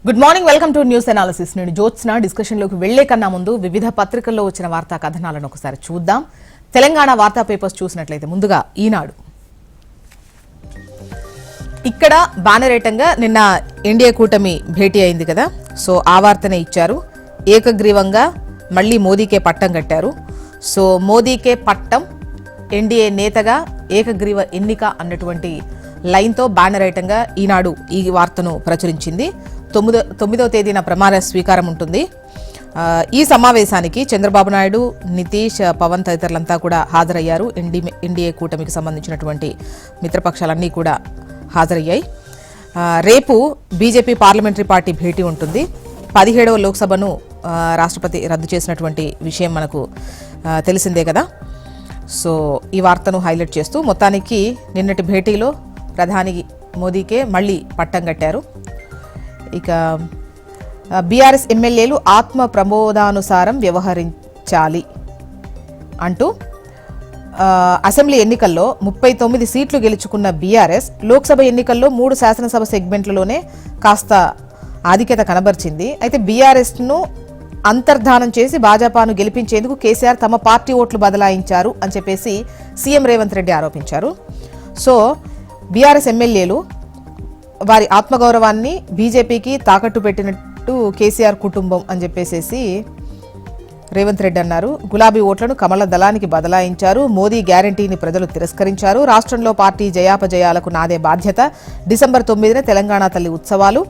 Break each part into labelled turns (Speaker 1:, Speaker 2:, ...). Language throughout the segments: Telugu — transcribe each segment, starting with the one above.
Speaker 1: Good morning, welcome to news analysis. నేను జ్యోత్స్న. డిస్కషన్లోకి వెళ్లే కన్నా ముందు వివిధ పత్రికల్లో వచ్చిన వార్తా కథనాలను ఒకసారి చూద్దాం. తెలంగాణ వార్తా పేపర్స్ చూసినట్లయితే ముందుగా ఈనాడు. ఇక్కడ బానరేటంగా నిన్న ఎన్డీఏ కూటమి భేటీ అయింది కదా, సో ఆ వార్తనే ఇచ్చారు. ఏకగ్రీవంగా మళ్ళీ మోదీకే పట్టం కట్టారు. సో మోదీకే పట్టం, ఎన్డీఏ నేతగా ఏకగ్రీవ ఎన్నిక అన్నటువంటి లైన్తో బ్యానర్ ఐటంగా ఈనాడు ఈ వార్తను ప్రచురించింది. 9వ తేదీన ప్రమాణ స్వీకారం ఉంటుంది. ఈ సమావేశానికి చంద్రబాబు నాయుడు, నితీష్, పవన్ తదితరులంతా కూడా హాజరయ్యారు. ఎన్డీఏ కూటమికి సంబంధించినటువంటి మిత్రపక్షాలన్నీ కూడా హాజరయ్యాయి. రేపు బీజేపీ పార్లమెంటరీ పార్టీ భేటీ ఉంటుంది. 17వ లోక్సభను రాష్ట్రపతి రద్దు చేసినటువంటి విషయం మనకు తెలిసిందే కదా. సో ఈ వార్తను హైలైట్ చేస్తూ మొత్తానికి నిన్నటి భేటీలో ప్రధాని మోదీకే మళ్ళీ పట్టం కట్టారు. ఇక బీఆర్ఎస్ ఎమ్మెల్యేలు ఆత్మ ప్రమోదానుసారం వ్యవహరించాలి అంటూ అసెంబ్లీ ఎన్నికల్లో 39 సీట్లు గెలుచుకున్న బీఆర్ఎస్ లోక్సభ ఎన్నికల్లో 3 శాసనసభ సెగ్మెంట్లలోనే కాస్త ఆధిక్యత కనబర్చింది. అయితే బీఆర్ఎస్ను అంతర్ధానం చేసి భాజపాను గెలిపించేందుకు కేసీఆర్ తమ పార్టీ ఓట్లు బదలాయించారు అని చెప్పేసి సీఎం రేవంత్ రెడ్డి ఆరోపించారు. సో బీఆర్ఎస్ ఎమ్మెల్యేలు వారి ఆత్మగౌరవాన్ని బీజేపీకి తాకట్టు పెట్టినట్టు కేసీఆర్ కుటుంబం అని చెప్పేసి రేవంత్ రెడ్డి అన్నారు. గులాబీ ఓట్లను కమల దళానికి బదలాయించారు. మోదీ గ్యారంటీని ప్రజలు తిరస్కరించారు. రాష్ట్రంలో పార్టీ జయాపజయాలకు నాదే బాధ్యత. డిసెంబర్ 9న తెలంగాణ తల్లి ఉత్సవాలు,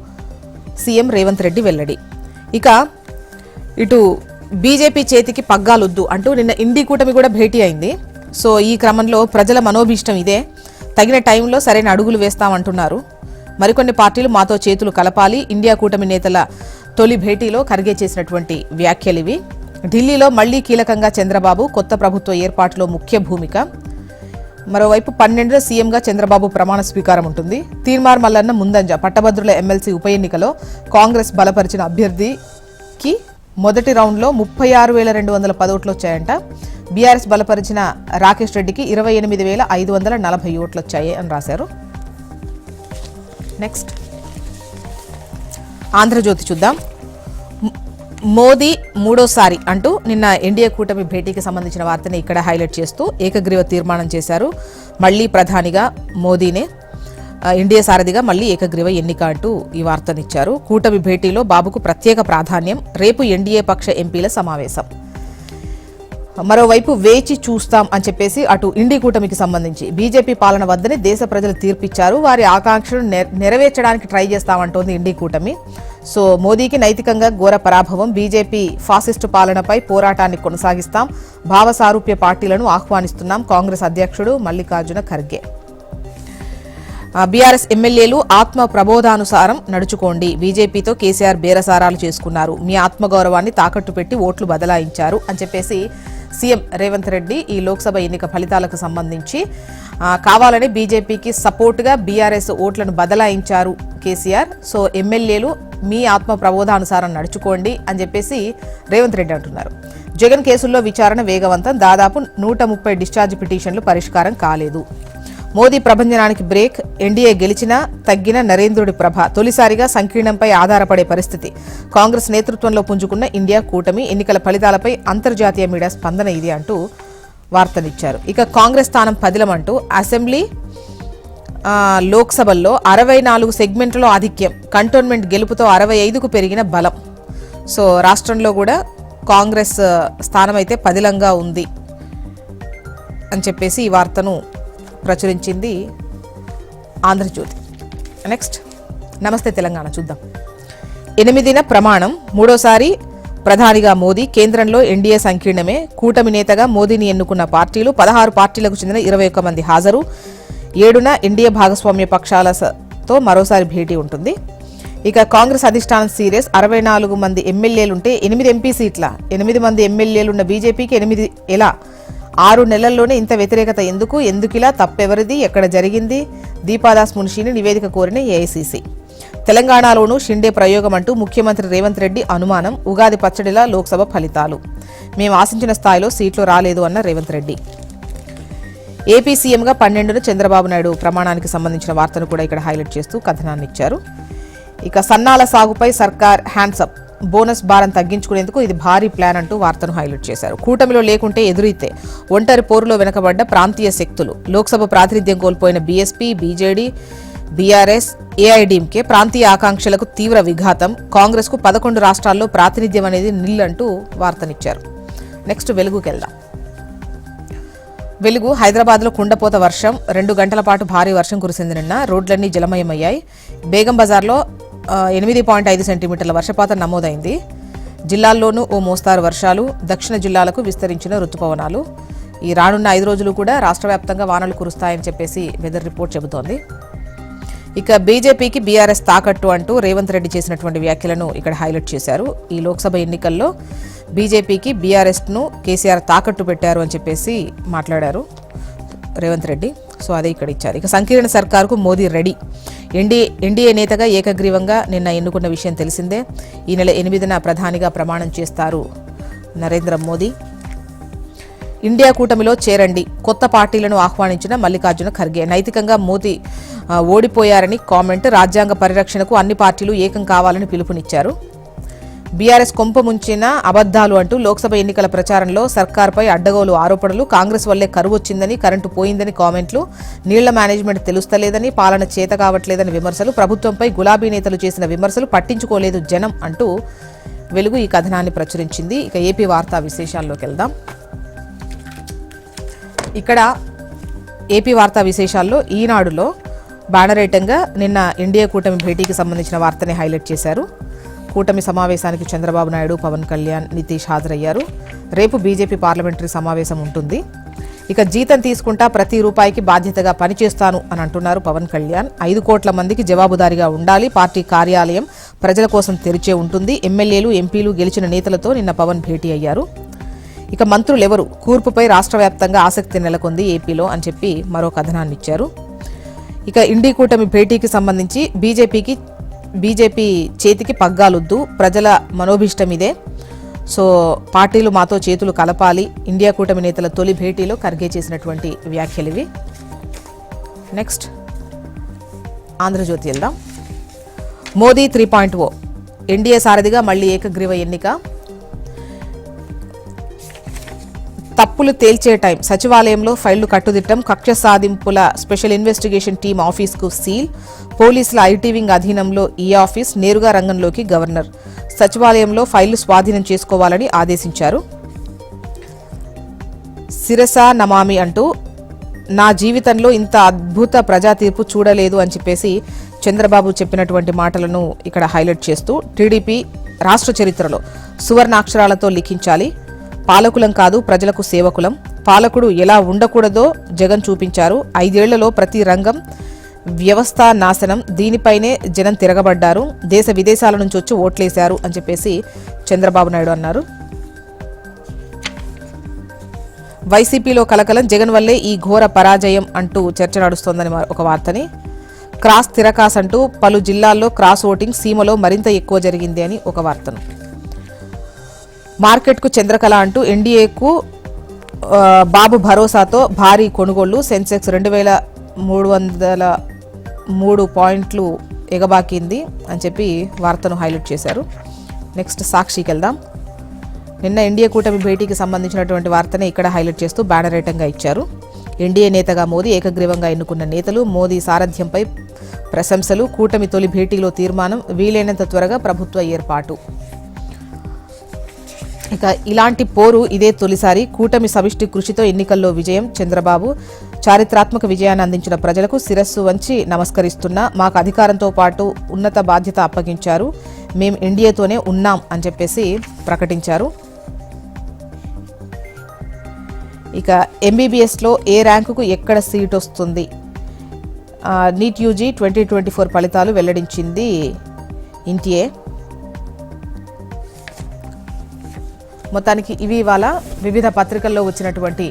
Speaker 1: సీఎం రేవంత్ రెడ్డి వెల్లడి. ఇక ఇటు బీజేపీ చేతికి పగ్గాలొద్దు అంటూ నిన్న ఇండి కూటమి కూడా భేటీ అయింది. సో ఈ క్రమంలో ప్రజల మనోభీష్టం ఇదే, తగిన టైంలో సరైన అడుగులు వేస్తామంటున్నారు. మరికొన్ని పార్టీలు మాతో చేతులు కలపాలి. ఇండియా కూటమి నేతల తొలి భేటీలో ఖర్గే చేసినటువంటి వ్యాఖ్యలివి. ఢిల్లీలో మళ్లీ కీలకంగా చంద్రబాబు, కొత్త ప్రభుత్వ ఏర్పాటులో ముఖ్య భూమిక. మరోవైపు 12న సీఎంగా చంద్రబాబు ప్రమాణ స్వీకారం ఉంటుంది. తీర్మార్ మల్లన్న ముందంజ. పట్టభద్రుల ఎమ్మెల్సీ ఉప ఎన్నికలో కాంగ్రెస్ బలపరిచిన అభ్యర్థికి మొదటి రౌండ్లో 36,210 ఓట్లు వచ్చాయంట. బీఆర్ఎస్ బలపరిచిన రాకేష్ రెడ్డికి 28,540 ఓట్లు వచ్చాయి అని రాశారు. నెక్స్ట్ ఆంధ్రజ్యోతి చూద్దాం. మోదీ మూడోసారి అంటూ నిన్న ఎన్డీఏ కూటమి భేటీకి సంబంధించిన వార్తని ఇక్కడ హైలైట్ చేస్తూ ఏకగ్రీవ తీర్మానం చేశారు. మళ్లీ ప్రధానిగా మోదీనే, ఎన్డీఏ సారథిగా మళ్లీ ఏకగ్రీవ ఎన్నిక అంటూ ఈ వార్తనిచ్చారు. కూటమి భేటీలో బాబుకు ప్రత్యేక ప్రాధాన్యం. రేపు ఎన్డీఏ పక్ష ఎంపీల సమావేశం. మరోవైపు వేచి చూస్తాం అని చెప్పేసి అటు ఇండి కూటమికి సంబంధించి బీజేపీ పాలన వద్దని దేశ ప్రజలు తీర్పిచ్చారు. వారి ఆకాంక్షలు నెరవేర్చడానికి ట్రై చేస్తామంటోంది ఇండి కూటమి. సో మోదీకి నైతికంగా ఘోర పరాభవం. బీజేపీ ఫాసిస్టు పాలనపై పోరాటాన్ని కొనసాగిస్తాం. భావ సారూప్య పార్టీలను ఆహ్వానిస్తున్నాం. కాంగ్రెస్ అధ్యక్షుడు మల్లికార్జున ఖర్గే. బీఆర్ఎస్ ఎమ్మెల్యేలు ఆత్మ ప్రబోధానుసారం నడుచుకోండి. బీజేపీతో కేసీఆర్ బేరసారాలు చేసుకున్నారు. మీ ఆత్మగౌరవాన్ని తాకట్టు పెట్టి ఓట్లు బదలాయించారు అని చెప్పేసి సీఎం రేవంత్ రెడ్డి ఈ లోక్సభ ఎన్నిక ఫలితాలకు సంబంధించి కావాలని బీజేపీకి సపోర్టుగా బీఆర్ఎస్ ఓట్లను బదలాయించారు కేసీఆర్. సో ఎమ్మెల్యేలు మీ ఆత్మ ప్రబోధానుసారం నడుచుకోండి అని చెప్పేసి రేవంత్ రెడ్డి అంటున్నారు. జగన్ కేసుల్లో విచారణ వేగవంతం. దాదాపు 130 డిశ్చార్జ్ పిటిషన్లు పరిష్కారం కాలేదు. మోదీ ప్రభంజనానికి బ్రేక్. ఎన్డీఏ గెలిచినా తగ్గిన నరేంద్రుడి ప్రభ. తొలిసారిగా సంకీర్ణంపై ఆధారపడే పరిస్థితి. కాంగ్రెస్ నేతృత్వంలో పుంజుకున్న ఇండియా కూటమి. ఎన్నికల ఫలితాలపై అంతర్జాతీయ మీడియా స్పందన ఇది అంటూ వార్తనిచ్చారు. ఇక కాంగ్రెస్ స్థానం పదిలమంటూ అసెంబ్లీ లోక్సభల్లో 64 సెగ్మెంట్లో ఆధిక్యం. కంటోన్మెంట్ గెలుపుతో 65కు పెరిగిన బలం. సో రాష్ట్రంలో కూడా కాంగ్రెస్ స్థానం అయితే పదిలంగా ఉంది అని చెప్పేసి ఈ వార్తను ప్రచురించింది ఆంధ్రజ్యోతి. నెక్స్ట్ నమస్తే తెలంగాణ చూద్దాం. 8న ప్రమాణం. మూడోసారి ప్రధానిగా మోదీ. కేంద్రంలో ఎన్డీఏ సంకీర్ణమే. కూటమి నేతగా మోదీని ఎన్నుకున్న పార్టీలు 16 పార్టీలకు చెందిన 21 మంది హాజరు. 7న ఎన్డీఏ భాగస్వామ్య పక్షాలతో మరోసారి భేటీ ఉంటుంది. ఇక కాంగ్రెస్ అధిష్టానం సీరియస్. 64 మంది ఎమ్మెల్యేలుంటే 8 ఎంపీ సీట్ల. 8 మంది ఎమ్మెల్యేలున్న బీజేపీకి 8 ఎలా? 6 నెలల్లోనే ఇంత వ్యతిరేకత ఎందుకు? ఎందుకిలా? తప్పెవరిది? ఎక్కడ జరిగింది? దీపాదాస్ మున్షిని నివేదిక కోరిన ఏఐసీసీ. తెలంగాణలోనూ షిండే ప్రయోగం అంటూ ముఖ్యమంత్రి రేవంత్ రెడ్డి అనుమానం. ఉగాది పచ్చడిలా లోక్సభ ఫలితాలు. మేము ఆశించిన స్థాయిలో సీట్లు రాలేదు అన్న రేవంత్ రెడ్డి. ఏపీ సీఎంగా 12న చంద్రబాబు నాయుడు ప్రమాణానికి సంబంధించిన వార్తను కూడా ఇక్కడ హైలైట్ చేస్తూ కథనాన్ని ఇచ్చారు. ఇక సన్నాల సాగుపై సర్కార్ హ్యాండ్సప్, బోనస్ భారం తగ్గించుకునేందుకు ఇది భారీ ప్లాన్ అంటూ వార్తను హైలైట్ చేశారు. కూటమిలో లేకుంటే ఎదురైతే ఒంటరి పోరులో వెనకబడ్డ ప్రాంతీయ శక్తులు, లోక్సభ ప్రాతినిధ్యం కోల్పోయిన బీఎస్పీ, బీజేడీ, బీఆర్ఎస్, ఏఐడీఎంకే ప్రాంతీయ ఆకాంక్షలకు తీవ్ర విఘాతం, కాంగ్రెస్కు 11 రాష్ట్రాల్లో ప్రాతినిధ్యం అనేది నిల్ అంటూ వార్తనిచ్చారు. నెక్స్ట్ వెలుగుకి వెళ్దాం. వెలుగు హైదరాబాద్లో కుండపోత వర్షం, 2 గంటల పాటు భారీ వర్షం కురిసింది. నిన్న రోడ్లన్నీ జలమయమయ్యాయి. బేగం బజార్లో 8.5 సెంటీమీటర్ల వర్షపాతం నమోదైంది. జిల్లాల్లోనూ ఓ మోస్తారు వర్షాలు, దక్షిణ జిల్లాలకు విస్తరించిన రుతుపవనాలు. ఈ రానున్న 5 రోజులు కూడా రాష్ట్ర వ్యాప్తంగా వానలు కురుస్తాయని చెప్పేసి వెదర్ రిపోర్ట్ చెబుతోంది. ఇక బీజేపీకి బీఆర్ఎస్ తాకట్టు అంటూ రేవంత్ రెడ్డి చేసినటువంటి వ్యాఖ్యలను ఇక్కడ హైలైట్ చేశారు. ఈ లోక్సభ ఎన్నికల్లో బీజేపీకి బీఆర్ఎస్ను కేసీఆర్ తాకట్టు పెట్టారు అని చెప్పేసి మాట్లాడారు రేవంత్ రెడ్డి. సో అదే ఇక్కడ ఇచ్చారు. ఇక సంకీర్ణ సర్కారుకు మోదీ రెడీ. ఎన్డీఏ నేతగా ఏకగ్రీవంగా నిన్న ఎన్నుకున్న విషయం తెలిసిందే. ఈ నెల 8న ప్రధానిగా ప్రమాణం చేస్తారు నరేంద్ర మోదీ. ఇండియా కూటమిలో చేరండి, కొత్త పార్టీలను ఆహ్వానించిన మల్లికార్జున ఖర్గే. నైతికంగా మోదీ ఓడిపోయారని కామెంట్. రాజ్యాంగ పరిరక్షణకు అన్ని పార్టీలు ఏకం కావాలని పిలుపునిచ్చారు. బీఆర్ఎస్ కొంప ముంచిన అబద్దాలు అంటూ లోక్సభ ఎన్నికల ప్రచారంలో సర్కార్పై అడ్డగోలు ఆరోపణలు. కాంగ్రెస్ వల్లే కరువు వచ్చిందని, కరెంటు పోయిందని కామెంట్లు. నీళ్ల మేనేజ్మెంట్ తెలుస్తలేదని, పాలన చేత కావట్లేదని విమర్శలు. ప్రభుత్వంపై గులాబీ నేతలు చేసిన విమర్శలు పట్టించుకోలేదు జనం అంటూ వెలుగు ఈ కథనాన్ని ప్రచురించింది. ఇక ఏపీ వార్తా విశేషాల్లోకి వెళ్దాం. ఇక్కడ ఏపీ వార్తా విశేషాల్లో ఈనాడులో బ్యానరేటంగా నిన్న ఎన్డీఏ కూటమి భేటీకి సంబంధించిన వార్తని హైలైట్ చేశారు. కూటమి సమావేశానికి చంద్రబాబు నాయుడు, పవన్ కళ్యాణ్, నితీష్ హాజరయ్యారు. రేపు బీజేపీ పార్లమెంటరీ సమావేశం ఉంటుంది. ఇక జీతం తీసుకుంటా, ప్రతి రూపాయికి బాధ్యతగా పనిచేస్తాను అని అంటున్నారు పవన్ కళ్యాణ్. 5 కోట్ల మందికి జవాబుదారీగా ఉండాలి. పార్టీ కార్యాలయం ప్రజల కోసం తెరిచే ఉంటుంది. ఎమ్మెల్యేలు, ఎంపీలు, గెలిచిన నేతలతో నిన్న పవన్ భేటీ అయ్యారు. ఇక మంత్రులెవరు, కూర్పుపై రాష్ట్ర వ్యాప్తంగా ఆసక్తి నెలకొంది ఏపీలో అని చెప్పి మరో కథనాన్ని ఇచ్చారు. ఇక ఇండి కూటమి భేటీకి సంబంధించి బీజేపీ చేతికి పగ్గాలొద్దు, ప్రజల మనోభిష్టం ఇదే. సో పార్టీలు మాతో చేతులు కలపాలి. ఇండియా కూటమి నేతల తొలి భేటీలో ఖర్గే చేసినటువంటి వ్యాఖ్యలు ఇవి. నెక్స్ట్ ఆంధ్రజ్యోతి వెళ్దాం. మోదీ 3.0, ఎన్డీఏ సారథిగా మళ్లీ ఏకగ్రీవ ఎన్నిక. తప్పులు తేల్చే టైం, సచివాలయంలో ఫైళ్లు కట్టుదిట్టం. కక్ష సాధింపుల స్పెషల్ ఇన్వెస్టిగేషన్ టీం ఆఫీస్కు సీల్. పోలీసుల ఐటీ వింగ్ అధీనంలో ఈ ఆఫీస్. నేరుగా రంగంలోకి గవర్నర్. సచివాలయంలో ఫైళ్లు స్వాధీనం చేసుకోవాలని ఆదేశించారు. శిరస నమామి అంటూ నా జీవితంలో ఇంత అద్భుత ప్రజా తీర్పు చూడలేదు అని చెప్పేసి చంద్రబాబు చెప్పినటువంటి మాటలను ఇక్కడ హైలైట్ చేస్తూ టీడీపీ రాష్ట్ర చరిత్రలో సువర్ణాక్షరాలతో లిఖించాలి. పాలకులం కాదు, ప్రజలకు సేవకులం. పాలకుడు ఎలా ఉండకూడదో జగన్ చూపించారు. 5 ఏళ్లలో ప్రతి రంగం, వ్యవస్థ నాశనం. దీనిపైనే జనం తిరగబడ్డారు. దేశ విదేశాల నుంచి వచ్చి ఓట్లేశారు అని చెప్పేసి చంద్రబాబు నాయుడు అన్నారు. వైసీపీలో కలకలం, జగన్ వల్లే ఈ ఘోర పరాజయం అంటూ చర్చ నడుస్తోందని ఒక వార్తని. క్రాస్ తిరకాస్ అంటూ పలు జిల్లాల్లో క్రాస్ ఓటింగ్, సీమలో మరింత ఎక్కువ జరిగింది అని ఒక వార్తను. మార్కెట్కు చంద్రకళ అంటూ ఎన్డీఏకు బాబు భరోసాతో భారీ కొనుగోళ్లు. సెన్సెక్స్ 2303 పాయింట్లు ఎగబాకింది అని చెప్పి వార్తను హైలైట్ చేశారు. నెక్స్ట్ సాక్షికి వెళ్దాం. నిన్న ఎన్డీఏ కూటమి భేటీకి సంబంధించినటువంటి వార్తనే ఇక్కడ హైలైట్ చేస్తూ బ్యానరేటంగా ఇచ్చారు. ఎన్డీఏ నేతగా మోదీ, ఏకగ్రీవంగా ఎన్నుకున్న నేతలు, మోదీ సారథ్యంపై ప్రశంసలు. కూటమి తొలి భేటీలో తీర్మానం, వీలైనంత త్వరగా ప్రభుత్వ ఏర్పాటు. ఇక ఇలాంటి పోరు ఇదే తొలిసారి. కూటమి సమిష్టి కృషితో ఎన్నికల్లో విజయం. చంద్రబాబు, చారిత్రాత్మక విజయాన్ని అందించిన ప్రజలకు శిరస్సు వంచి నమస్కరిస్తున్నా. మాకు అధికారంతో పాటు ఉన్నత బాధ్యత అప్పగించారు. మేం ఎన్డీఏతోనే ఉన్నాం అని చెప్పేసి ప్రకటించారు. ఇక ఎంబీబీఎస్లో ఏ ర్యాంకుకు ఎక్కడ సీట్ వస్తుంది, నీట్ యూజీ 2024 ఫలితాలు వెల్లడించింది ఎన్టీఏ. మొత్తానికి ఇవి ఇవాళ వివిధ పత్రికల్లో వచ్చినటువంటి